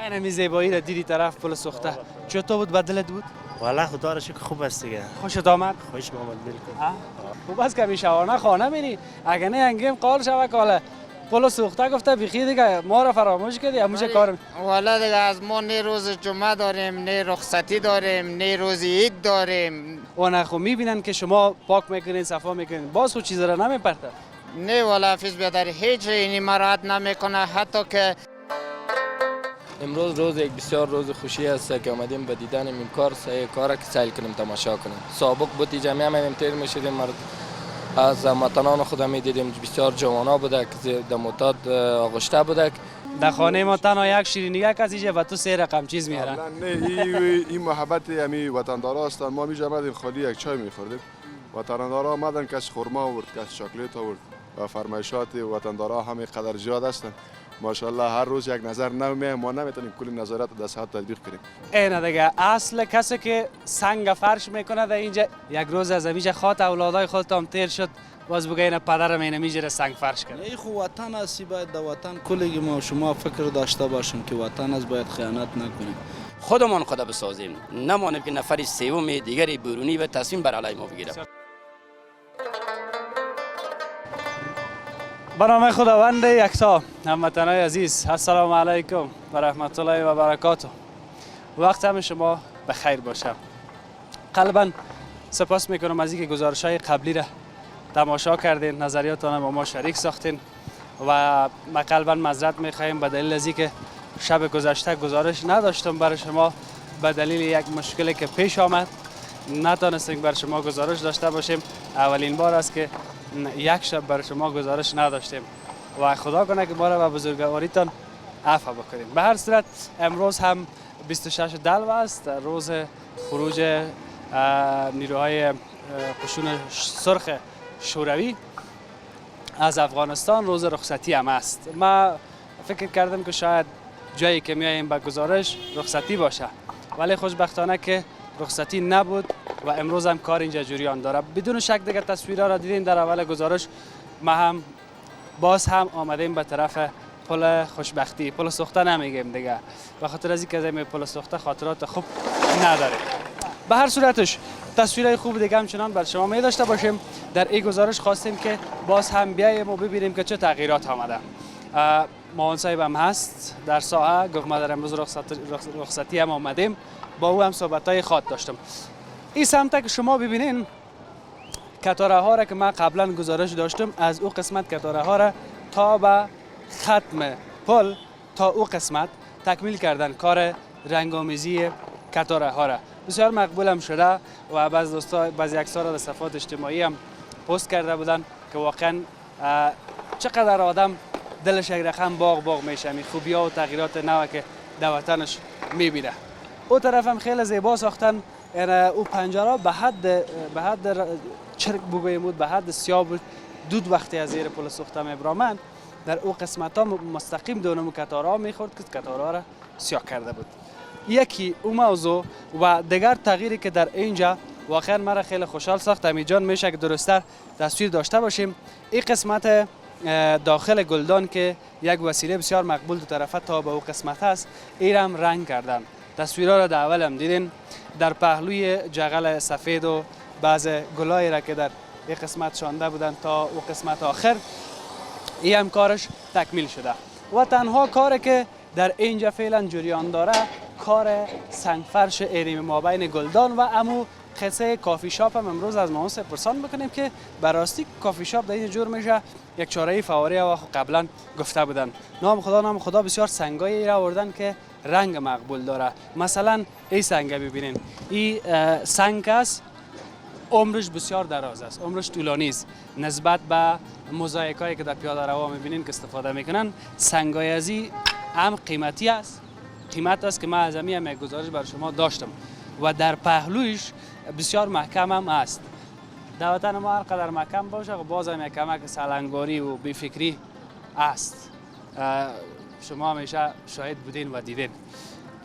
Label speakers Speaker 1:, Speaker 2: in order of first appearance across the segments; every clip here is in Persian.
Speaker 1: این همی زیبایی را دیدی طرف پل سوخته چطور بود بدلت بود؟
Speaker 2: والا خدا را شکر خوب است دیگه.
Speaker 1: خوشت آمد؟
Speaker 2: خوش آمد بالکل.
Speaker 1: خوب است که شبانه خانه میری اگه نه انگیم قال شوه کاله پل سوخته گفته بیخی دیگه ما را فراموش کردی هموشه کار.
Speaker 3: والا دیگه از ما نه روز جمعه داریم نه رخصتی داریم نه روز عید داریم.
Speaker 1: و خو میبینن که شما پاک میکنین صفا میکنین باز خود چیز را نمیپرته.
Speaker 3: نه والا حافظ بیادر هیچ اینی مراحت نمیکنه حتی که
Speaker 4: امروز روز یک بسیار روز خوشی است که آمدیم به دیدن این کار کار که سیل کنیم تماشا کنیم. سابق بودی جمعی هم تیر میشدیم از هموطنان خود میدیدیم بسیار جوانا بوده که در معتاد آغشته بوده.
Speaker 1: در خانه ما تنها یک شیرینی کسی و تو 3 رقم چیز میارن.
Speaker 5: نه این محبت همی وطندارا هستن. ما می جمعیم خالی یک چای میخوردیم. وطندارا آمدن کس خرما آورد کس چاکلیت آورد و فرمایشات وطندارا همه قدر زیاد هستن. ماشاءالله هر روز یک نظر نو میایم ما نمیتونیم کلی نظارت و دستات تطبیق کنیم.
Speaker 1: اینه دیگه اصل کسی که سنگ فرش میکنه در اینجا یک روز از اینجا خاط اولادای خودت هم تیر شد باز بگه این پدرم اینه میجره سنگ فرش کرد.
Speaker 6: ای خو وطن است باید در وطن کلی ما شما فکر داشته باشیم که وطن است باید خیانت نکنیم.
Speaker 7: خودمان خدا بسازیم نمانیم که نفری سوم دیگری برونی و تصمیم بر علیه ما بگیره.
Speaker 1: به نام خداوند یکتا هموطنان عزیز السلام علیکم و رحمت الله و برکاته. وقت همه شما بخیر باشه. قلبا سپاس میکنم از اینکه گزارش‌های قبلی را تماشا کردین نظریاتان با ما شریک ساختین و ما قلبا معذرت میخواهیم به دلیل از اینکه شب گذشته گزارش نداشتم برای شما به دلیل یک مشکلی که پیش آمد نتونستیم برای شما گزارش داشته باشیم. اولین بار است که یک شب برای شما گزارش نداشتیم و خدا کنه که ما را به بزرگواریتان عفو بکنیم. به هر صورت امروز هم 26 دلو است روز خروج نیروهای قشون سرخ شوروی از افغانستان روز رخصتی هم است. ما فکر کردم که شاید جایی که میاییم به گزارش رخصتی باشه ولی خوشبختانه که رخصتی نبود و امروز هم کار اینجا جریان داره. بدون شک دیگه تصویرها را دیدین در اول گزارش. ما هم باز هم آمدیم به طرف پل خوشبختی. پل سوخته نمیگیم دیگه به خاطر از اینکه از پل سوخته خاطرات خوب نداره. به هر صورتش تصویرهای خوب دیگه همچنان بر شما می داشته باشیم. در این گزارش خواستیم که باز هم بیاییم و ببینیم که چه تغییرات آمده. معاون صاحب هم هست در ساحه گفت ما در امروز رخصتی هم آمدیم با او هم صحبت‌های خاط داشتم. این سمت که شما ببینین کتاره ها را که من قبلا گزارش داشتم از او قسمت کتاره ها را تا به ختم پل تا او قسمت تکمیل کردن کار رنگامیزی کتاره ها را. بسیار مقبول هم شده و بعض دوستا بعضی عکس‌ها را در صفحات اجتماعی هم پست کرده بودن که واقعا چقدر آدم دلش یک رقم باغ میشه می خوبی ها و تغییرات نو که در وطنش میبینه. او طرف هم خیلی زیبا ساختن. او پنجره به حد چرک بگوییم بود به حد سیاه بود. دود وقتی از زیر پل سوخته میبرامند در او قسمت ها مستقیم دونم کتاره ها میخورد که کتاره ها را سیاه کرده بود. یکی او موضوع و دیگر تغییری که در اینجا واقعا مرا خیلی خوشحال ساخت. امیجان میشه که درست‌تر تصویر داشته باشیم. این قسمت داخل گلدان که یک وسیله بسیار مقبول دو طرفه تا به او قسمت است ایرم رنگ کردن. تصویرها را در اول هم دیدین در پهلوی جغل سفید و بعض گلایی را که در این قسمت شانده بودن تا او قسمت آخر این هم کارش تکمیل شده و تنها کاری که در اینجا فعلا جریان داره کار سنگفرش ایریم مابین گلدان و امو قصه کافی شاپ هم امروز از ما پرسان بکنیم که براستی کافی شاپ در این جور میشه یک چاره فواری و قبلا گفته بودن. نام خدا بسیار سنگایی را آوردن که رنگ مقبول داره. مثلا این سنگ ببینین این سنگ است عمرش بسیار دراز است عمرش طولانی است نسبت به موزاییکایی که در پیاده روا میبینین که استفاده میکنن. سنگای ازی هم قیمتی است قیمت است که من از همین هم گزارش بر شما داشتم و در پهلویش بسیار محکم هم است. در وطن ما هر قدر محکم باشه و باز هم یک کمک سلنگاری و بیفکری است. شما همیشه شاهد بودین و دیدین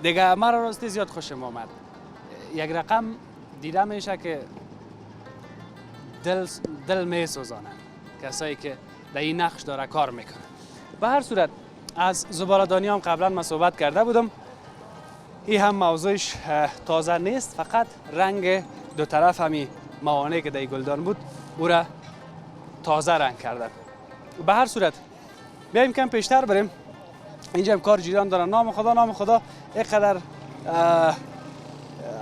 Speaker 1: دیگه. مرا راستی زیاد خوشم آمد. یک رقم دیده میشه که دل می سوزانه کسایی که در این نقش داره کار میکنه. به هر صورت از زباله‌دانی هم قبلا من صحبت کرده بودم. این هم موضوعش تازه نیست، فقط رنگ دو طرف همی موانع که در گلدان بود او را تازه رنگ کردن. به هر صورت بیایم کم پیشتر بریم. اینجا هم کار جریان دارن. نام خدا اینقدر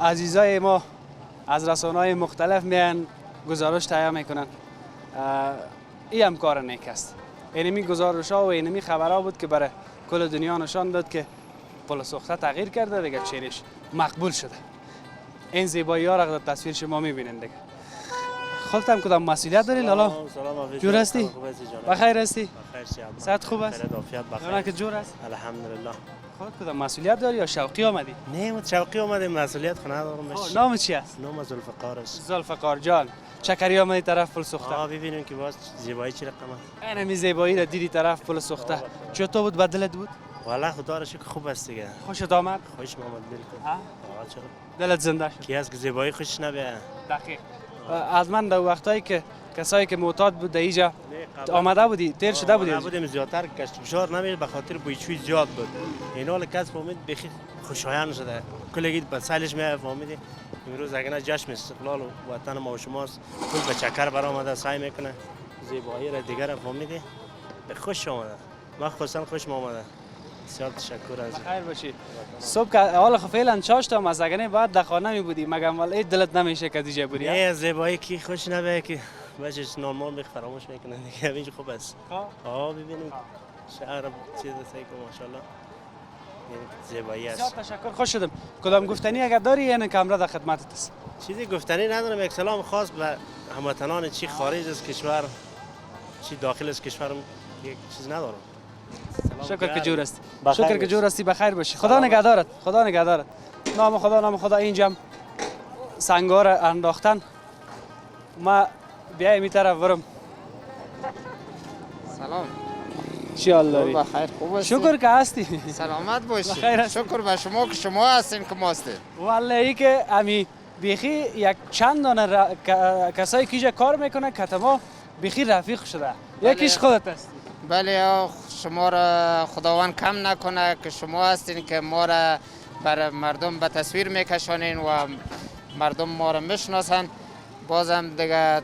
Speaker 1: عزیزای ما از رسانه‌های مختلف میان گزارش تهیه میکنن. این هم کار نیک است. اینمی گزارش ها و اینمی خبرها بود که برای کل دنیا نشان داد که پل سوخته تغییر کرده دیگه، چیرش مقبول شده. این زیبایی ها را در تصویر شما میبینید دیگه. خودت هم کدام مسئولیت داری لالا؟
Speaker 2: سلام.
Speaker 1: جور هستی؟ بخیر هستی؟
Speaker 2: بخیر شب.
Speaker 1: صحت خوب است؟
Speaker 2: عافیت
Speaker 1: جانا
Speaker 2: بخیر.
Speaker 1: که جور است؟
Speaker 2: الحمدلله.
Speaker 1: خودت کدام مسئولیت داری یا شوقی آمدی؟
Speaker 2: نه مت شوقی اومدیم، مسئولیت خو ندارم بش.
Speaker 1: نام چی است؟
Speaker 2: نام زلفقار است.
Speaker 1: زلفقار جان. چکری آمدی طرف پل سوخته؟
Speaker 2: ببینیم که باز زیبایی چی رقم است.
Speaker 1: اینمی زیبایی را دیدی طرف پل سوخته. چطور بود؟ بدلت بود؟
Speaker 2: والله خدا را شکر خوب است دیگه.
Speaker 1: خوشت آمد؟
Speaker 2: خوش آمد بالکل.
Speaker 1: ها؟
Speaker 2: چرا؟
Speaker 1: دلت زنده شد.
Speaker 2: کی است که زیبایی خوش نبیه؟
Speaker 1: دقیق. از من در وقتایی که کسایی که معتاد بود در اینجا آمده بودی، تیر شده بودی؟
Speaker 2: بودیم زیادتر کشت فشار نمیشه به خاطر بویچوی زیاد بود. این حال کس فهمید بخی خوشایند شده. کلگی به سالش می فهمیدی. امروز اگر جشن استقلال و وطن ما و شماست، کل به چکر برآمده سعی میکنه زیبایی را دیگر فهمیدی. به خوش آمده. ما خصوصا خوش آمده. بسیار تشکر از
Speaker 1: بخیر باشی. صبح که حالا خب فعلا چاشتم از اگه بعد در خانه می بودی مگم ولی دلت نمیشه که دیگه بودی؟
Speaker 2: نه زیبایی کی خوش نبه که بچش نورمال میخ فراموش میکنه دیگه. اینج خوب است. ببینیم شهر چیز است که ماشاءالله زیبایی است.
Speaker 1: بسیار تشکر، خوش شدم. کدام گفتنی اگر داری یعنی کامرا در خدمتت است.
Speaker 2: چیزی گفتنی ندارم. یک سلام خاص به هموطنان چی خارج از کشور چی داخل از کشور یک چیز ندارم.
Speaker 1: شکر که جور هستی. شکر که جور هستی. بخیر باشی. خدا نگهدارت. خدا نگهدارت. نام خدا. اینجا سنگا را انداختن. ما بیایم این طرف برم.
Speaker 3: سلام.
Speaker 1: چی حال داری؟
Speaker 3: بخیر خوب هستی؟
Speaker 1: شکر که هستی.
Speaker 3: سلامت باشی.
Speaker 1: بخیر هستی.
Speaker 3: شکر به شما که شما هستین که ما هستیم.
Speaker 1: والله ای که امی بیخی یک چند دانه کسایی که اینجا کار میکنه کتما بیخی رفیق شده. یکیش خودت هستی.
Speaker 3: بله شما را خداوند کم نکنه که شما هستین که ما را بر مردم به تصویر میکشانین و مردم ما را میشناسن. بازم دیگه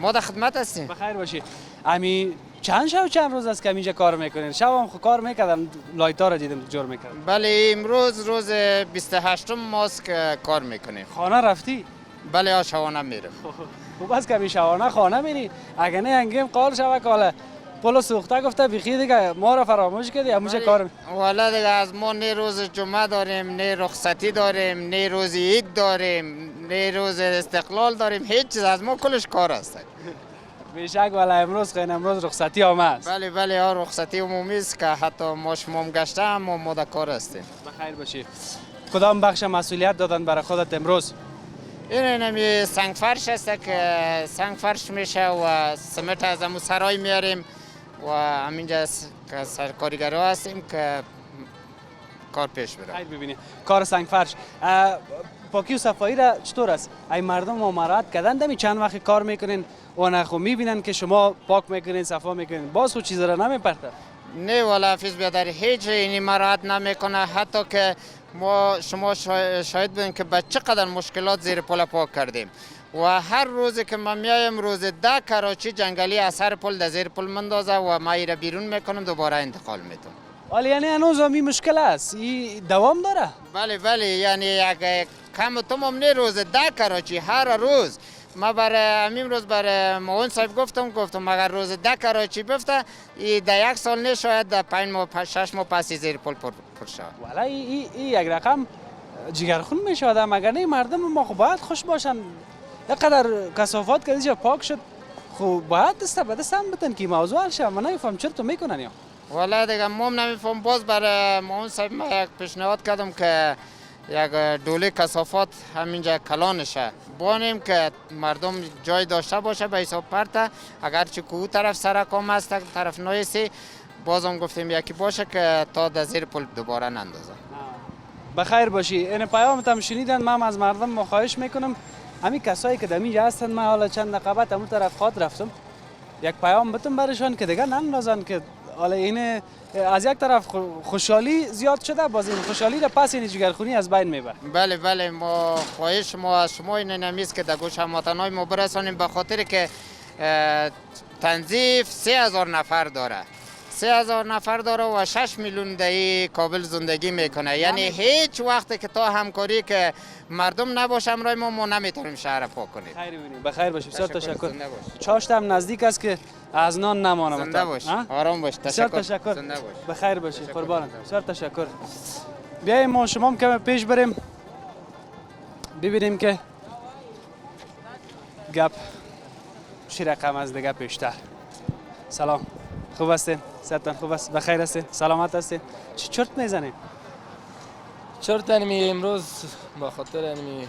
Speaker 3: ما در خدمت هستیم.
Speaker 1: بخیر باشی. امی چند روز است که اینجا کار میکنین؟ شب هم کار میکردم، لایتا را دیدم جور میکردم.
Speaker 3: بله امروز روز 28 ماست که کار میکنیم.
Speaker 1: خانه رفتی؟
Speaker 3: بله شبانه میرم.
Speaker 1: خوب است که می شبانه خانه میری. اگه نه انگیم قال شوه کاله پل سوخته گفته بیخی دیگه ما را فراموش کردی همونجا کار
Speaker 3: والا دیگه از ما نه روز جمعه داریم، نه رخصتی داریم، نه روز عید داریم، نه روز استقلال داریم، هیچ چیز از ما کلش کار است.
Speaker 1: بیشک والا امروز رخصتی آمد.
Speaker 3: بله رخصتی عمومی است که حتی ما شما هم گشته اما ما در کار هستیم.
Speaker 1: بخیر باشی. کدام بخش مسئولیت دادن برای خودت امروز؟
Speaker 3: این نمی سنگ فرش است که سنگ فرش میشه و سمت از امو سرای میاریم و همینجا کارگرها هستیم که کار پیش بره.
Speaker 1: خیر ببینی کار سنگ فرش پاکی و صفایی را چطور است؟ ای مردم مراعات کردن دمی چند وقت کار میکنین و نخو میبینن که شما پاک میکنین صفا میکنین باز خود چیز را نمیپرته؟
Speaker 3: نه والا حافظ بیادر هیچ اینی مراعات نمیکنه. حتی که شما شاهد بودین که به چقدر مشکلات زیر پل پاک کردیم و هر روزی که ما میایم روز 10 کراچی جنگلی اثر پل در زیر پل مندازه و ما ایره بیرون میکنم دوباره انتقال میتونم.
Speaker 1: ولی یعنی هنوز هم این مشکل است؟ این دوام داره؟
Speaker 3: بله یعنی یک کم تمام نه روز 10 کراچی هر روز. ما برای همین روز برای معاون صاحب گفتم اگر روز 10 کراچی بفته در یک سال نه شاید در 5 ماه 6 ماه پس زیر پل پر شود.
Speaker 1: والا این یک رقم جگرخون میشه آدم. اگر نه مردم ما خب باید خوش باشن. اینقدر کثافات که اینجا پاک شد خب باید دست به دست هم بتن که موضوع حل شه. من نمیفهم چرا تو میکنن یا
Speaker 3: والا دیگه ما هم نمیفهم. باز برای معاون صاحب ما یک پیشنهاد کردم که یک دوله کثافات همینجا کلانشه بانیم که مردم جای داشته باشه به حساب پرته. اگرچه که او طرف سرکام است طرف نویسی بازم گفتیم یکی باشه که تا در زیر پل دوباره نندازه.
Speaker 1: بخیر باشی. این پیامت هم شنیدن. من از مردم مخواهش میکنم همین کسایی که در اینجا هستن من حالا چند دقیقه بعد همون طرف خاط رفتم یک پیام بتون برشان که دیگه نندازن که حالا این از یک طرف خوشحالی زیاد شده، باز این خوشحالی را پس این جگرخونی از بین میبره.
Speaker 3: بله بله، ما خواهش ما از شما این نمیست که در گوش هموطنهای ما برسانیم، به خاطر که تنظیف 3000 نفر داره، 3000 نفر داره و 6 میلیون در کابل زندگی میکنه. یعنی هیچ وقت که تا همکاری که مردم نباشه امرای ما نمیتونیم شهر پاک کنیم.
Speaker 1: خیر ببینیم، بخیر باشید. بسیار تشکر.
Speaker 3: زنده باش.
Speaker 1: چاشت هم نزدیک است که از نان نمانم.
Speaker 3: زنده باش، آرام باش.
Speaker 1: بسیار
Speaker 3: تشکر.
Speaker 1: تشکر.
Speaker 3: زنده باش.
Speaker 1: بخیر باشید قربانم. بسیار تشکر. بیاییم ما شما هم کم پیش بریم ببینیم که گپ چی رقم از دیگه پیشتر. سلام، خوب هستین؟ صحتتان خوب است؟ بخیر هستین؟ سلامت هستین؟ چی چرت میزنین؟
Speaker 4: چرت انمی امروز با خاطر انمی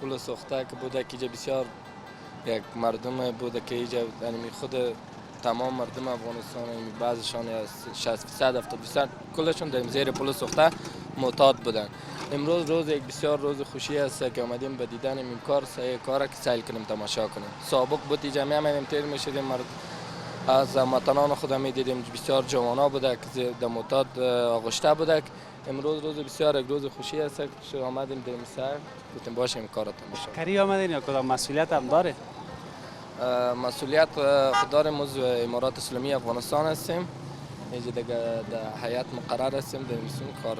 Speaker 4: پول سوخته که بوده که اینجا بسیار یک مردم بوده که اینجا انمی خود تمام مردم افغانستان انمی بعضشان 60% 70% کلشون در زیر پول سوخته معتاد بودن. امروز روز یک بسیار روز خوشی است که آمدیم به دیدن این کار که سیل کنیم، تماشا کنیم. سابق بود اینجا می‌آمدیم تیر می‌شدیم، از هموطنان خود می‌دیدیم بسیار جوانا بوده که در معتاد آغشته بوده. امروز روز بسیار یک روز خوشی است که آمدیم در سر گفتیم باشیم کارتون بشه.
Speaker 1: کاری آمدین یا کدام مسئولیت هم داره؟
Speaker 4: مسئولیت داریم از امارات اسلامی افغانستان هستیم. اینجا دیگه در هیئت مقرر هستیم در این کار.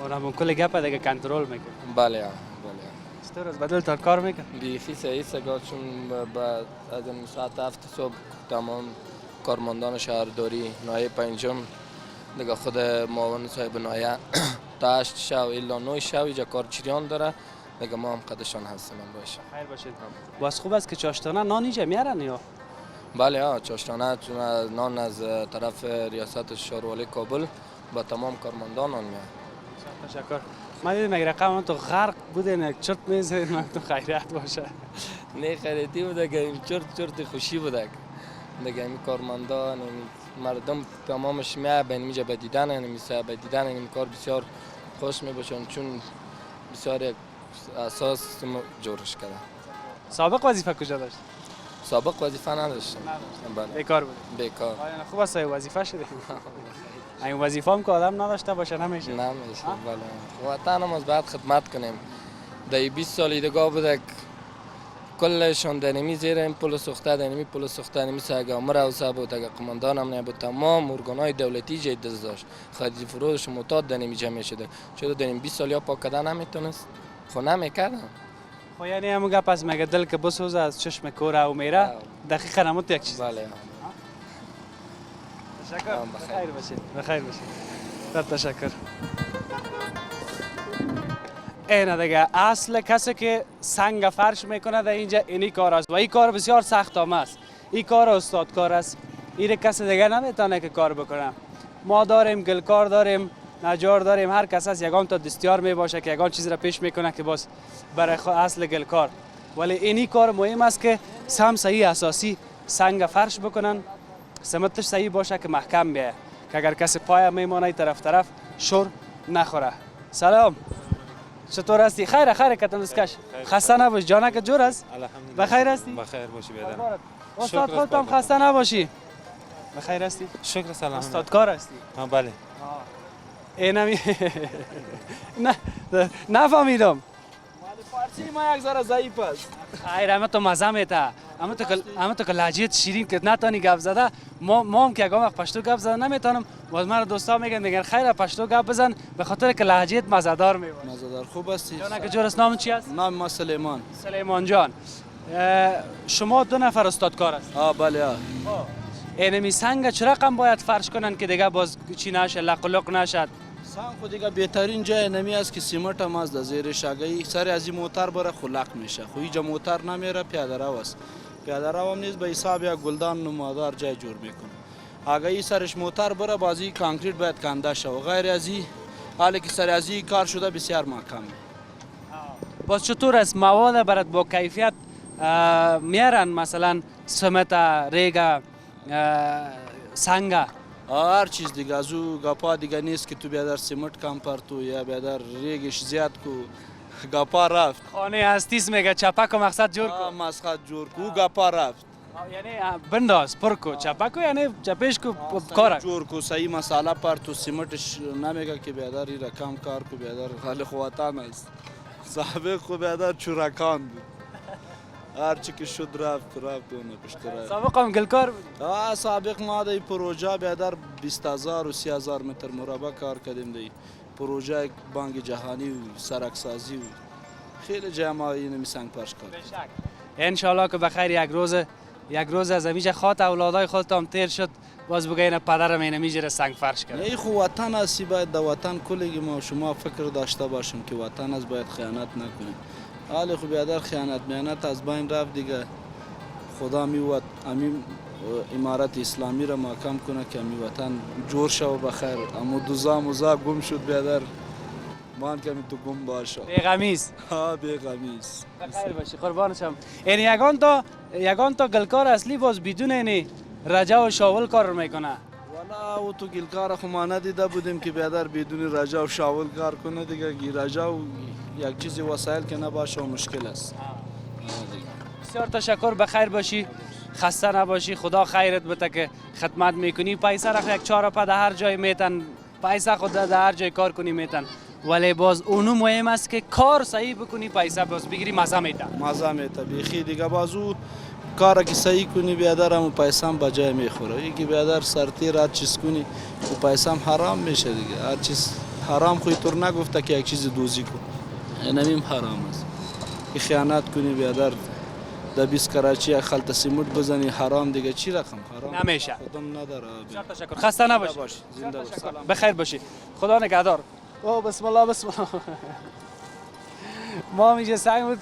Speaker 1: اونم کل گپ دیگه کنترل میکنه.
Speaker 4: بله.
Speaker 1: استور از بدل تا کار میکنه.
Speaker 4: بیخی صحیح سگا چون بعد از این ساعت 7 صبح تمام کارمندان شهرداری نایب پنجم دیگه خود معاون صاحب نایه تا 8 شب الا 9 شب اینجا کار چریان داره دیگه ما هم قدشان هستیم باشه.
Speaker 1: خیر باشید. باز خوب است که چاشتانه نان اینجا میارن یا؟
Speaker 4: بله چاشتانه چون نان از طرف ریاست شهرواری کابل با تمام کارمندان نان میاد.
Speaker 1: تشکر. من دیدم یک رقم تو غرق بودین یک چرت میزدین من تو خیریت باشه.
Speaker 4: نه خیریتی بوده که این چرت خوشی بوده دیگه این کارمندان مردم تمامش میاد به اینجا به دیدن این کار بسیار خوش میباشن چون بسیار یک اساس جورش کرده.
Speaker 1: سابق وظیفه کجا داشت؟
Speaker 4: سابق وظیفه نداشتم. بله.
Speaker 1: بیکار بود.
Speaker 4: بیکار.
Speaker 1: خوب است وظیفه شده. این وظیفه هم که آدم نداشته باشه نمیشه.
Speaker 4: بله. وطن هم از بعد خدمت کنیم. در 20 سال دیگه بوده کلشون دنیمی زیر این پول سوخته دنیمی پول سوخته نمی ساگا مراوسا بود اگه قماندان هم نبود تمام ارگانهای دولتی جای دست داشت خدمت فروش معتاد دنیمی جمع شده چرا دنیم 20 سال یا پاک کردن نمیتونست خو نمیکردن.
Speaker 1: خو یعنی همون گپ از مگه دل که بسوزه از چشم کوره و میره دقیقاً همون یک چیز.
Speaker 4: بله.
Speaker 1: تشکر. بخیر باشید. بخیر باشید. تشکر. اینه دیگه اصل کسی که سنگ فرش میکنه در اینجا اینی کار است و این کار بسیار سخت هم است. این کار استاد کار است. این کسی دیگه نمیتونه که کار بکنه. ما داریم گلکار داریم نجار داریم هر کس از یگان تا دستیار میباشه که یگان چیز را پیش میکنه که باز برای اصل گلکار. ولی اینی کار مهم است که سم صحیح اساسی سنگ فرش بکنن سمتش صحیح باشه که محکم بیایه که اگر کسی پای میمونه طرف شور نخوره. سلام. چطور هستی؟ خیر کتم دستکش. خسته نباش جانک جور است؟
Speaker 8: الحمدلله.
Speaker 1: بخیر هستی؟
Speaker 8: بخیر باشی بیادر.
Speaker 1: استاد خودت هم خسته نباشی. بخیر هستی؟
Speaker 8: شکر سلام.
Speaker 1: استاد کار هستی؟
Speaker 8: بله.
Speaker 1: اینمی نه نفهمیدم. فارسی ما یک ذره ضعیف است. خیر همه تو مزه میته. همه تو که لهجه شیرین که نتانی گپ زده ما هم که یگام وقت پشتو گپ زده نمیتونم باز من دوستا میگن خیر پشتو گپ بزن به خاطر که لهجهت مزه‌دار میبونه.
Speaker 6: مزه‌دار خوب هستی؟
Speaker 1: جانک جور است نام چی است؟
Speaker 6: نام ما
Speaker 1: سلیمان جان. شما 2 نفر استاد کار است؟
Speaker 6: بله.
Speaker 1: اینمی سنگ چه رقم باید فرش کنن که دیگه باز چی نشه لق نشد؟
Speaker 6: سنگ خود دیگه بهترین جای نمی است که سیمت هم از زیرش اگه سر از این موتر بره خلق میشه خو اینجا موتر نمیره پیاده رو است پیاده رو هم نیست به حساب یک گلدان نمادار جای جور میکنه اگه این سرش موتر بره بازی کانکریت باید کنده شه و غیر از این حالی که سر از این کار شده بسیار محکمه.
Speaker 1: باز چطور است مواد برات با کیفیت میارن مثلا سمت ریگا سنگ
Speaker 6: هر چیز دیگه از او گپا دیگه نیست که تو بیادر سیمت کم پرتو یا بیادر ریگش زیاد کو گپا رفت
Speaker 1: خانه هستیس میگه چپک و مقصد جور کو
Speaker 6: مسخد جور کو گپا رفت
Speaker 1: یعنی بنداز پرکو چپکو یعنی چپش کو کار
Speaker 6: جور کو صحیح مساله پر تو سیمتش نمیگه که بیادر این رقم کار کو بیادر خالی خواتان است سابق کو بیادر چورکان بود هرچی که شد رفت اونه پشتره
Speaker 1: سابق هم گلکار بود
Speaker 6: سابق ما دی پروژه بیادر 20,000 و 30,000 متر مربع کار کردیم دی پروژه بانک جهانی و سرکسازی و خیلی جای ما اینو میسنگ پرش کرد
Speaker 1: انشالله که بخیر یک روز از امیجا خاط اولادای خودت هم تیر شد باز بگه این پدرم این میجره سنگ فرش کرد
Speaker 6: ای خو وطن هستی باید در وطن کلگی ما شما فکر داشته باشیم که وطن از باید خیانت نکنیم حالی خو بیادر خیانت میانت از بین رفت دیگه خدا میوت امین امارت اسلامی را محکم کنه که امی وطن جور شو بخیر اما دوزا موزا گم شد بیادر مان کمی تو گم باشه
Speaker 1: بیغمیز
Speaker 6: بیغمیز
Speaker 1: بخیر باشی قربانشم این یگان تا گلکار اصلی باز بدون این رجا و شاول کار میکنه
Speaker 6: والا او تو گلکار خو ما ندیده بودیم که بیادر بدون رجا و شاول کار کنه دیگه رجا و یک چیزی وسایل که نباشه و مشکل است
Speaker 1: بسیار تشکر بخیر باشی خسته نباشی خدا خیرت بده که خدمت میکنی پیسه را یک چهار پا در هر جای میتن پیسه خود در هر جای کار کنی میتن ولی باز اونو مهم است که کار صحیح بکنی پیسه باز بگیری مزه میته
Speaker 6: بیخی دیگه باز او کار که صحیح کنی بیادر هم پیسه هم بجای میخوره یکی بیادر سرتی رد چیز کنی و پیسه هم حرام میشه دیگه هر چیز حرام خوی طور نگفته که یک چیز دوزی کن اینم حرام است که خیانت کنی بیادر در 20 کراچی خلط سیموت بزنی حرام دیگه چی رقم حرام
Speaker 1: نمیشه
Speaker 6: خودم نداره
Speaker 1: تشکر خسته نباشی
Speaker 6: زنده باش سلام
Speaker 1: بخیر باشی خدا نگهدار او بسم الله بسم الله ما میشه سنگ بود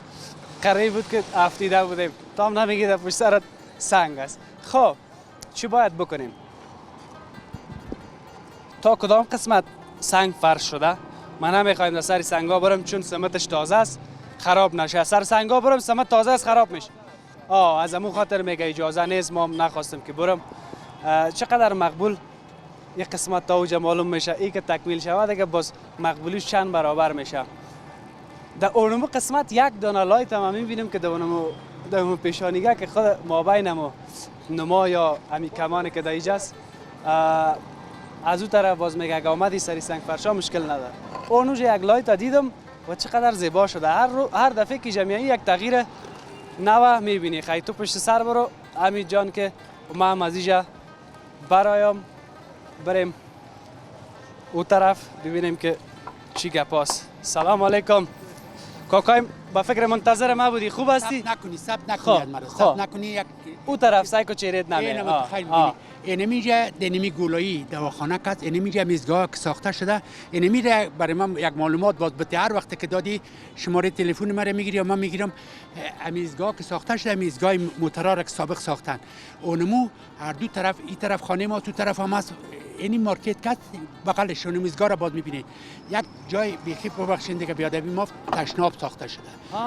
Speaker 1: قریب بود که افتیده بودیم تا هم نمیگی در پشت سرت سنگ است خب چی باید بکنیم تا کدام قسمت سنگ فرش شده من نمیخوایم در سر سنگا برم چون سمتش تازه است خراب نشه سر سنگا برم سمت تازه است خراب میشه از امون خاطر میگه اجازه نیست ما نخواستم که برم چقدر مقبول یک قسمت تا اوجه معلوم میشه ای که تکمیل شود دیگه باز مقبولیش چند برابر میشه در اونمو قسمت یک دانه لایت هم میبینیم که در اونمو پیشانیگه که خود مابینمو نما یا امی کمانی که در ایجاست از او طرف باز میگه اگه آمدی سری سنگ فرشا مشکل نداره اونوجه یک لایت دیدم و چقدر زیبا شده هر دفعه که جمعی یک تغییر نوع میبینی خیلی تو پشت سر برو امی جان که ما هم از اینجا برایم بریم او طرف ببینیم که چی گپاست سلام علیکم کاکایم با فکر منتظر ما بودی خوب هستی؟
Speaker 8: سب نکنی مرا سب نکنی یک
Speaker 1: او طرف سعی کو چیرت نمیه
Speaker 8: اینمیجا دنمی گولایی دواخانه کس اینمیجا میزگاه که ساخته شده اینمی برای من یک معلومات باز بده هر وقت که دادی شماره تلفن مرا میگیری یا من میگیرم میزگاه که ساخته شده میزگاه موتورا را که سابق ساختن اونمو هر دو طرف این طرف خانه ما تو طرف هم هست اینی مارکت کس بغلش میزگاه را باز میبینید یک جای بیخی ببخشید دیگه بیادبی ما تشناب ساخته شده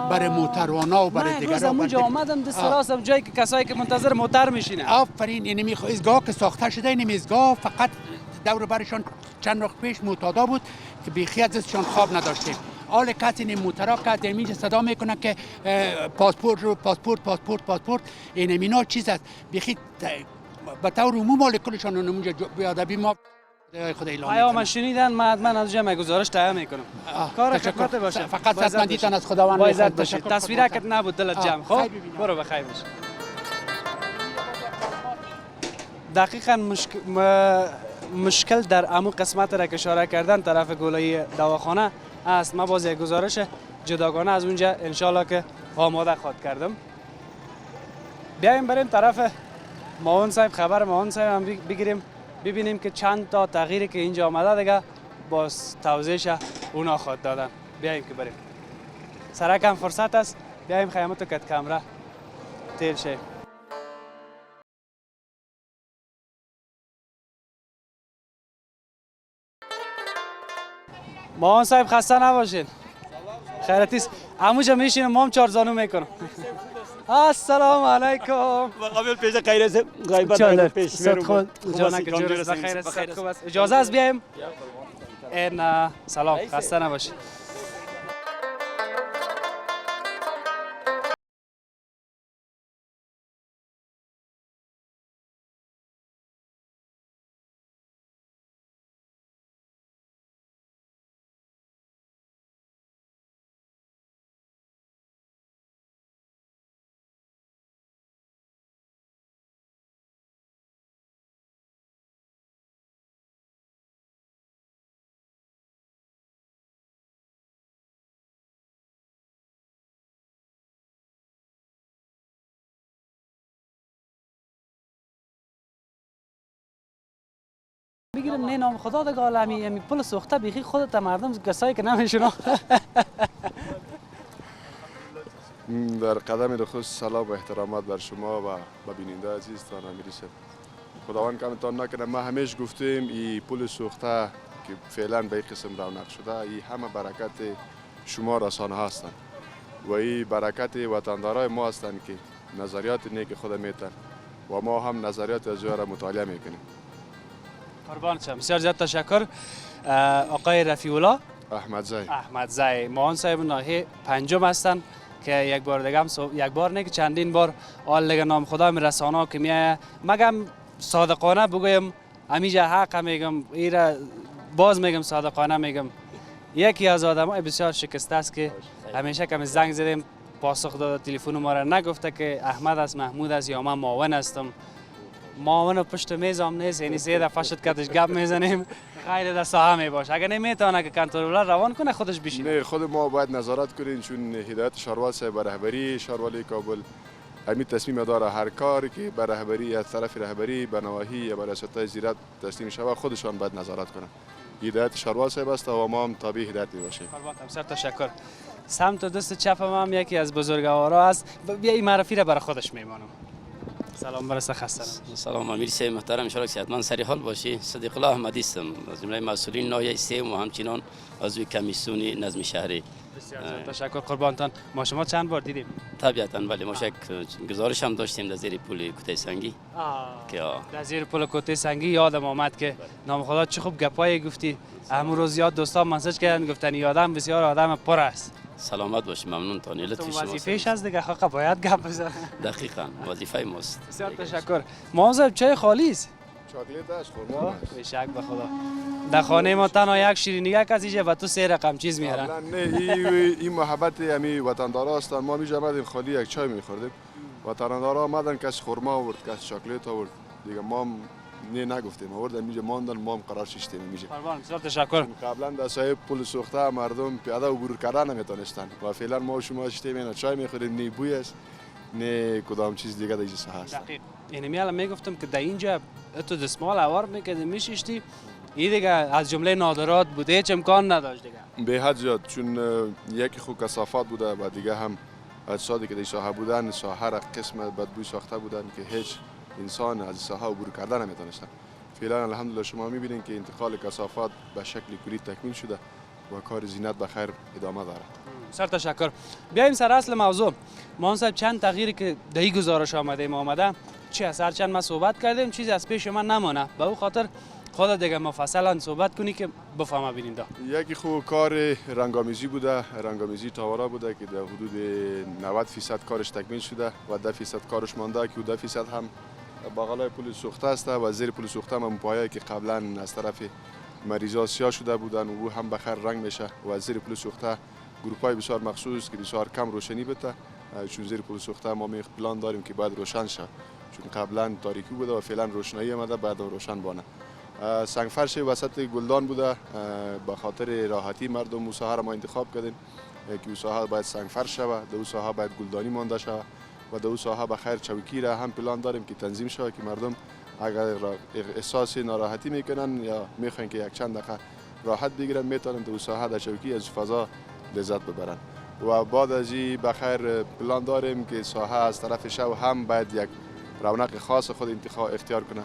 Speaker 8: برای موتروانا و برای دیگران
Speaker 1: من اونجا آمدم دست راستم جایی که کسایی که منتظر موتر میشینه
Speaker 8: آفرین اینی میزگاه که ساخته شده این میزگاه فقط دور برشان چند وقت پیش معتادا بود که بیخی ازشان خواب نداشتیم حال کسی این موترا که در اینجا صدا میکنه که پاسپورت این مینا چیز است بیخی به طور عموم مال کلشان اونجا بیادبی ما خدای لعنت
Speaker 1: پیام شنیدن من از جمع گزارش تهیه میکنم کار خدمت باشه
Speaker 8: فقط خدمتیتان از خداوند
Speaker 1: با عزت باشید تصویرکت نبود دلت جمع خب برو بخیر باش دقیقاً مشکل در امو قسمت را که اشاره کردن طرف گولایی دواخانه است ما باز یک گزارش جداگانه از اونجا انشالله که آماده خواهد کردم بیایم بریم طرف معاون صاحب خبر معاون صاحب هم بگیریم ببینیم که چند تا تغییری که اینجا آمده دیگه باز توضیحش اونا خواهد دادن بیایم که بریم سرک هم فرصت است بیایم خیامتو کت کمره تیر شه معاون صاحب خسته نباشین خیرتیست همونجا میشینم ما هم چهار زانو میکنم السلام علیکم
Speaker 9: قبل پیش خیر است غیبت پیش
Speaker 1: میرم جانک جورس بخیر است اجازه است بیایم این سلام خسته نباشید میگیرن نه نام خدا دیگه امی پل سوخته بیخی خودت مردم کسایی که نمیشناخت.
Speaker 5: در قدم خصوص سلام و احترامات بر شما و بیننده عزیزتان میرسه. خداوند کمتان نکنه. ما همیشه گفتیم این پل سوخته که فعلا به این قسم رونق شده این همه برکت شما رسانه هستند و این برکت وطندارای ما هستند که نظریات نیک خود میتن و ما هم نظریات از را مطالعه میکنیم.
Speaker 1: قربان شم. بسیار زیاد تشکر. آقای رفیع الله احمدزی معاون صاحب ناحیه پنجم هستند که یک بار دیگه هم یک بار نه که چندین بار آل دیگه نام خدا می رسانه که میایه مگم صادقانه بگویم همیشه حق میگم ایره باز میگم صادقانه میگم یکی از آدمای بسیار شکسته است که همیشه که زنگ زدیم پاسخ داده تلفن ما را نگفته که احمد است محمود است یا من معاون هستم. معاون پشت میزم نیست یعنی سه دفعه شد کتش گپ میزنیم خیر در ساحه می باشه اگر نمیتونه که کنترلر روان کنه خودش بشینه.
Speaker 5: نه خود ما باید نظارت کنیم چون هدایت شاروال صاحب رهبری شاروالی کابل همین تصمیم داره هر کاری که بر رهبری از طرف رهبری به نواحی یا به ریاست زیرت تسلیم شود خودشان باید نظارت کنن. هدایت شاروال صاحب است و ما هم تابع هدایت باشیم.
Speaker 1: بسیار تشکر. سمت دست چپم هم یکی از بزرگوارا است. بیا این معرفی را برای خودش میمانم. سلام برسه خسته.
Speaker 7: سلام امیر صاحب محترم ان شاء الله صحتمند سری حال باشی. صدیق الله احمدی هستم از جمله مسئولین ناحیه سوم و همچنان عضو کمیسیون نظم شهری.
Speaker 1: بسیار تشکر قربانتان. ما شما چند بار دیدیم؟
Speaker 7: طبیعتاً ولی ما یک گزارش هم داشتیم در زیر پل کوته سنگی
Speaker 1: که در زیر پل کوته سنگی یادم آمد که نام خدا چه خوب گپای گفتی. همون روز یاد دوستان مسیج کردن گفتن یادم بسیار آدم پر است.
Speaker 7: سلامت باشی ممنون تانی لطفی شما.
Speaker 1: وظیفه‌اش از دیگه حق باید گپ بزنه.
Speaker 7: دقیقاً وظیفه ماست.
Speaker 1: بسیار تشکر. ما چای خالی است.
Speaker 5: چاکلیت است خورما است.
Speaker 1: به شک به خدا. در خانه ما تنها یک شیرینی کسی و تو سه رقم چیز میارن.
Speaker 5: نه این محبت همی وطندارا هستن. ما میجا آمدیم خالی یک چای میخوردیم. وطندارا آمدن کس خورما آورد کس چاکلیت آورد. دیگه ما نه نگفتیم آوردن میجا ماندن ما هم قرار شیشتیم میجا.
Speaker 1: بسیار تشکر.
Speaker 5: قبلا در صاحب پل سوخته مردم پیاده عبور کردن نمیتونستن و فعلا ما شما شیشتیم اینا چای میخوریم نه بوی است نه کدام چیز دیگه در اینجا هست.
Speaker 1: دقیق. یعنی الان میگفتم که در اینجا تو دستمال آوار میکردی میشیشتی این دیگه از جمله نادرات بوده هیچ امکان نداشت دیگه.
Speaker 5: به حد زیاد چون یکی خود کثافات بوده و دیگه هم اجسادی که در ساحه بودن ساحه را قسم بدبوی ساخته بودن که هیچ انسان از ساحه عبور کردن نمیتونستن. فعلا الحمدلله شما میبینید که انتقال کثافات به شکل کلی تکمیل شده و کار زینت به خیر ادامه داره.
Speaker 1: بسیار تشکر. بیایم سر اصل موضوع. ما صاحب چند تغییری که در این گزارش آمده چی از هر چند ما صحبت کردیم چیزی از پیش من نمانه به او خاطر خود دیگه مفصلا صحبت کنی که بفهمه بیننده.
Speaker 5: یکی خوب کار رنگامیزی بوده رنگامیزی تاورا بوده که در حدود 90% کارش تکمیل شده و 10% کارش مانده که 10% هم بغلای پل سوخته است و زیر پل سوخته هم پایه‌ای که قبلا از طرف مریضا سیاه شده بودن و هم بخیر رنگ میشه و زیر پل سوخته گروپای بسیار مخصوص که بسیار کم روشنی بده چون زیر پل سوخته ما پلان داریم که باید روشن شه چون قبلا تاریکی بوده و فعلا روشنایی آمده بعد روشن بانه. سنگ فرش وسط گلدان بوده به خاطر راحتی مردم اون ساحه را ما انتخاب کردیم که اون ساحه باید سنگ فرش شود در اون ساحه باید گلدانی مانده شود و در اون ساحه بخیر چوکی را هم پلان داریم که تنظیم شود که مردم اگر احساس ناراحتی میکنن یا میخواین که یک چند دقیقه راحت بگیرن میتونن در اون ساحه در چوکی از فضا لذت ببرن و بعد از این بخیر پلان داریم که ساحه از طرف شو هم باید یک رونق خاص خود اختیار کنه.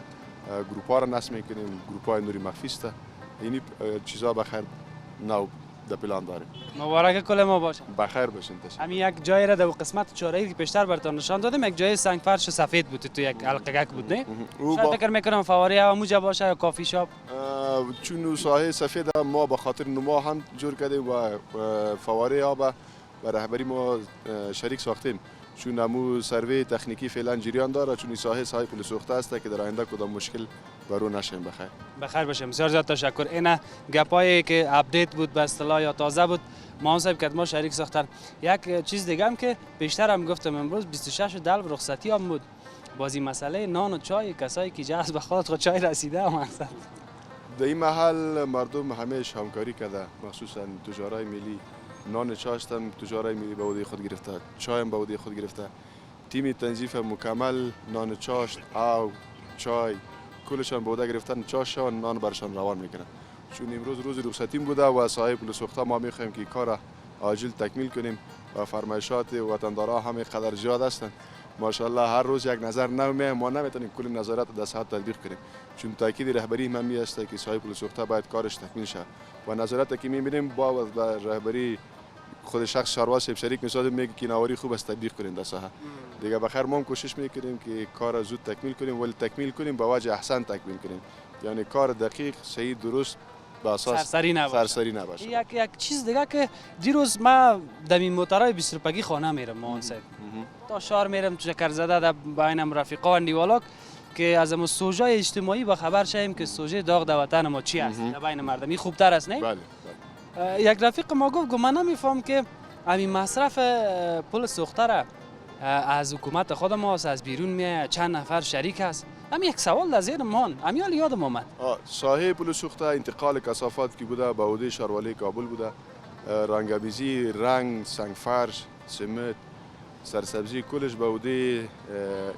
Speaker 5: گروپا را نصب میکنیم گروپای نوری مخفی است اینی چیزا بخیر نو در پلان داریم.
Speaker 1: مبارک کل ما باشه.
Speaker 5: بخیر باشین.
Speaker 1: همین یک جای را در قسمت چهاررahی که پیشتر براتون نشان دادم یک جای سنگ فرش سفید بود تو یک حلقه بود نه؟ شاید فکر میکنم فواره هوا موجه باشه یا کافی شاپ.
Speaker 5: چون ساحه سفید ما به خاطر نما هم جور کردیم و فواره آب و رهبری ما شریک ساختیم چون امو سروی تکنیکی فعلا جریان داره چون این ساحه پل سوخته است که در آینده کدام مشکل برو نشیم.
Speaker 1: بخیر باشه. بسیار زیاد تشکر. این گپایی که اپدیت بود به اصطلاح یا تازه بود ما صاحب که ما شریک ساختن. یک چیز دیگه هم که بیشتر هم گفتم امروز 26 دلو رخصتی هم بود بازی مسئله نان و چای کسایی که جهاز به خود چای رسیده هم هستند.
Speaker 5: در این محل مردم همیشه همکاری کرده مخصوصا تجارای ملی نان چاشت هم تجارای ملی به عهده خود گرفته چای هم به عهده خود گرفته تیم تنظیف مکمل نان چاشت آو چای کلشان بوده گرفتن چاش و نان برشان روان میکنن. چون امروز روز رخصتی بوده و سایه پل سوخته ما میخوایم که کار عاجل تکمیل کنیم و فرمایشات وطندارا همه قدر زیاد هستند. ماشاءالله هر روز یک نظر نو میه، ما نمیتونیم کل نظارت در ساعت تطبیق کنیم، چون تاکید رهبری من می است که سایه پل سوخته باید کارش تکمیل شه و نظارت که میبینیم با رهبری خود شخص شاروا صاحب شریک میسازیم میگه که نواری خوب است تطبیق کنیم در ساحه دیگه. بخیر ما هم کوشش میکنیم که کار زود تکمیل کنیم، ولی تکمیل کنیم با وجه احسن تکمیل کنیم، یعنی کار دقیق صحیح درست با اساس سرسری نباشه.
Speaker 1: یک چیز دیگه که دیروز ما دمی موترای 20 روپیگی خانه میرم مان صاحب تا شهر میرم چکر زده در بینم رفیقا اندیوالاک که از سوژه اجتماعی با خبر شیم که سوژه داغ در وطن ما چی است در بین مردمی خوبتر است نه؟
Speaker 5: بله.
Speaker 1: یک رفیق ما گفت من نمیفهم که همین مصرف پل سوخته را از حکومت خود ماست، از بیرون میاد، چند نفر شریک است. همین یک سوال در ذهن مان امیال یادم آمد.
Speaker 5: ساحه پل سوخته انتقال کثافات که بوده به عهده شاروالی کابل بوده، رنگ‌آمیزی، رنگ، سنگ فرش، سمت، سرسبزی کلش به عهده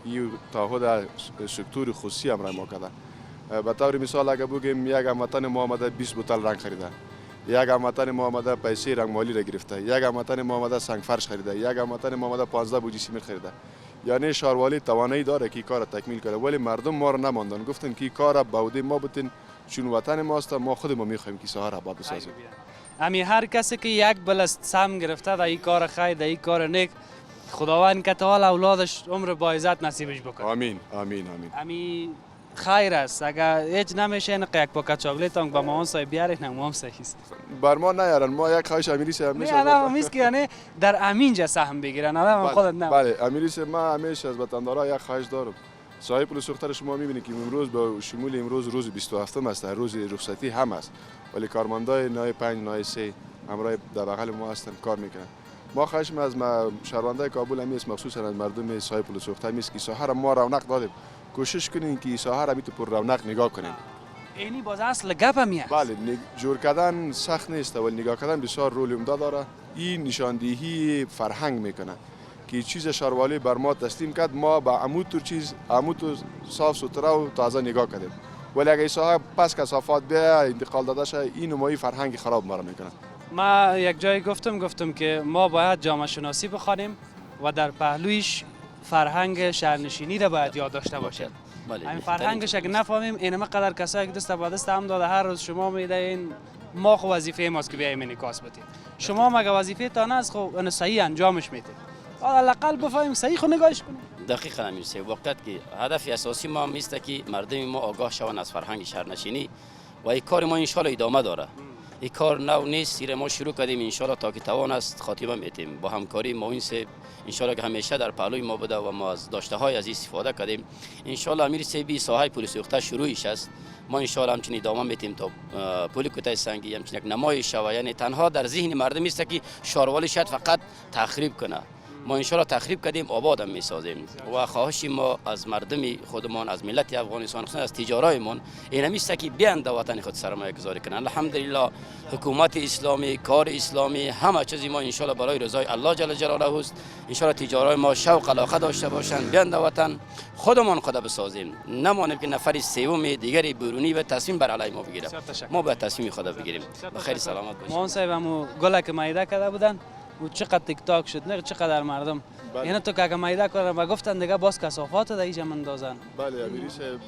Speaker 5: این تعهد سکتور خصوصی امر ما کرده. به طور مثال اگر بگیم یک هموطن ما آمده 20 بوتل رنگ خریده، یک هموطن ما آمده پیسه رنگ مالی را گرفته، یک هموطن ما آمده سنگ فرش خریده، یک هموطن ما آمده 15 بوجی سیمنت خریده. یعنی شاروالی توانایی داره که کار تکمیل کنه، ولی مردم ما رو نماندن، گفتن که کار به عهده ما بتین، چون وطن ماست، ما خودمون میخوایم که ساحه را آباد بسازیم.
Speaker 1: همین هر کسی که یک بلست سم گرفته در این کار خیر، در این کار نیک، خداوند که تعالی اولادش عمر با عزت نصیبش بکنه.
Speaker 5: آمین آمین آمین.
Speaker 1: همین خیر است. اگر هیچ نمیشه نه یک پاکت چاکلیت هم به ما صاحب بیاره نه ما صحیح است.
Speaker 5: بر ما نیارن، ما یک خواهش امیری صاحب میشه.
Speaker 1: نه همیشه که یعنی در امینجا سهم بگیرن. الان خودت نه.
Speaker 5: بله امیری صاحب ما همیشه از وطندارا یک خواهش دارم. سایه پل سوخته شما میبینید که امروز به شمول امروز روز 27 است، روز رخصتی هم است، ولی کارمندای نای 5 نای 3 همراه در بغل ما هستن کار میکنن. ما خواهش از شهروندای کابل هم است، مخصوصا از مردم سایه پل سوخته است که ساحه را ما رونق دادیم، کوشش کنین که ساحه را پر رونق نگاه کنین.
Speaker 1: اینی باز اصل گپ هم است.
Speaker 5: بله جور کردن سخت نیست ولی نگاه کردن بسیار رول عمده داره. این نشاندهی فرهنگ میکنه که چیز شاروالی بر ما تسلیم کرد، ما با عمود صاف سوتره و تازه نگاه کردیم، ولی اگه ساحه پس کثافات بیا انتقال داده شه این نمایی فرهنگ خراب ما را میکنه.
Speaker 1: ما یک جای گفتم که ما باید جامعه شناسی بخوانیم و در پهلویش فرهنگ شهرنشینی را باید یاد داشته باشیم. این فرهنگش اگه نفهمیم اینما قدر کسایی که دست به دست هم داده هر روز شما میده این ما خو وظیفه ماست که بیایم انعکاس بدیم. شما مگه وظیفه تان است خو اون صحیح انجامش میدید. حداقل بفهمیم صحیح خو نگاهش کنیم.
Speaker 7: دقیقاً امیر صاحب وقتی که هدف اساسی ما است که مردم ما آگاه شوند از فرهنگ شهرنشینی و این کار ما ان شاء الله ادامه داره. این کار نو نیست، سیر ما شروع کردیم ان شاء الله تا که توان است خاتمه میتیم با همکاری معین صاحب ان شاء الله که همیشه در پهلوی ما بوده و ما از داشته های از استفاده کردیم. ان شاء الله امیر صاحب ساحه پل سوخته شروعش است، ما ان شاء الله همچنین ادامه میتیم تا پل کوتاه سنگی همچنین یک نمایش شود، یعنی تنها در ذهن مردم است که شاروالی شاید فقط تخریب کنه، ما ان شاء الله تخریب کردیم آباد هم میسازیم و خواهش ما از مردم خودمان از ملت افغانستان خصوصا از تجارایمان این است که بیان در وطن خود سرمایه گذاری کنند. الحمدلله حکومت اسلامی، کار اسلامی، همه چیزی ما ان شاء الله برای رضای الله جل جلاله است. ان شاء الله تجارای ما شوق علاقه داشته باشند، بیان در وطن خودمان خود بسازیم، نمانیم که نفر سوم دیگری برونی و تصمیم بر علیه ما بگیره. ما باید تصمیم خود بگیریم. بخیر سلامت باشید.
Speaker 1: ما صاحبمو گله که مایده کرده بودن و چقدر تیک تاک شد، نه چقدر مردم اینا تو که اگه مایده کنن و گفتن دیگه باز کثافات در اینجا مندازن.
Speaker 5: بله امیری صاحب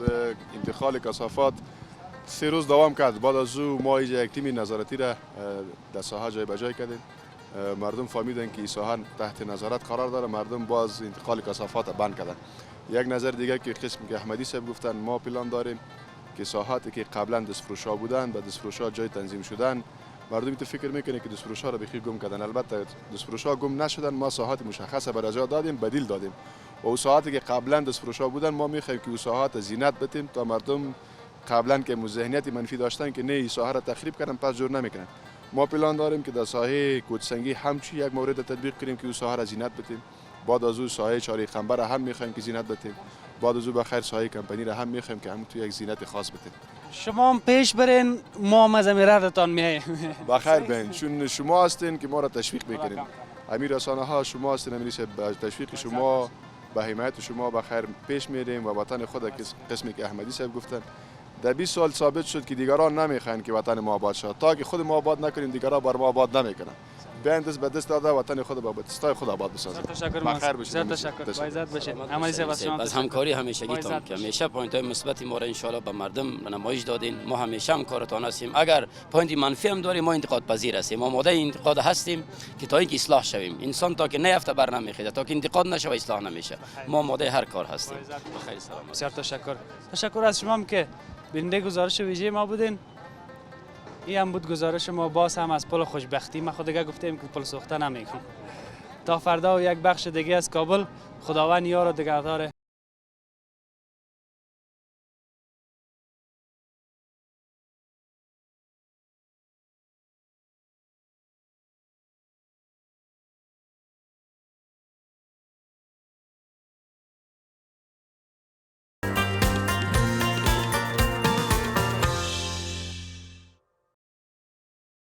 Speaker 5: انتقال کثافات 3 روز دوام کرد، بعد از او ما اینجا یک تیم نظارتی را در ساحه جای به جای کردیم. مردم فهمیدن که این ساحه تحت نظارت قرار داره، مردم باز انتقال کثافات بند کردن. یک نظر دیگه که قسم که احمدی صاحب گفتن ما پلان داریم که ساحاتی که قبلا دستفروشا بودن به دستفروشا جای تنظیم شدن، مردم تو فکر میکنه که دستفروشا را بخیر گم کردن، البته دستفروشا گم نشدن، ما ساحات مشخصه برای جا دادیم، بدیل دادیم و اون ساحاتی که قبلا دستفروشا بودن ما میخوایم که اون ساحات زینت بدیم تا مردم قبلا که ذهنیت منفی داشتن که نه این ساحه را تخریب کردن پس جور نمیکنن. ما پلان داریم که در ساحه کوتسنگی همچی یک مورد تطبیق کنیم که اون ساحه را زینت بدیم، بعد از اون ساحه چاری خنبر هم میخوایم که زینت بدیم، بعد از اون بخیر ساحه کمپانی را هم میخوایم که هم تو یک زینت خاص بدیم.
Speaker 1: شما هم پیش برین ما هم از امیرتان میاییم.
Speaker 5: بخیر بین، چون شما هستین که ما را تشویق میکنین. امیر رسانه ها شما هستین، امیر صاحب تشویق شما به حمایت شما به خیر پیش میریم و وطن خود قسمی که احمدی صاحب گفتن در 20 سال ثابت شد که دیگران نمیخواین که وطن ما آباد شد. تا که خود ما آباد نکنیم دیگران بر ما آباد نمیکنن. بیاین دست به دست داده وطن خود با دستای خود آباد بسازیم.
Speaker 1: تشکر
Speaker 5: بخیر
Speaker 1: بسیار
Speaker 5: باشید.
Speaker 1: تشکر. با عزت باشید. احمدی صاحب از شما
Speaker 7: از همکاری همیشگیتان که همیشه پوینت های مثبت ما را ان شاء الله به مردم نمایش دادین. ما همیشه همکارتان هستیم. اگر پوینت منفی هم داریم ما انتقاد پذیر هستیم. ما آماده انتقاد هستیم که تا اینکه اصلاح شویم. انسان تا که نیفته بر نمیخیزه، تا که انتقاد نشه اصلاح نمیشه. ما آماده هر کار هستیم. بخیر سلامت.
Speaker 1: بسیار تشکر. تشکر از شما هم که بیننده گزارش ویژه ما بودین. این هم بود گزارش ما. باز هم از پل خوشبختی ما خود دیگه گفتیم که پل سوخته نمیکنم. تا فردا و یک بخش دیگه از کابل. خداوند یار و نگهدار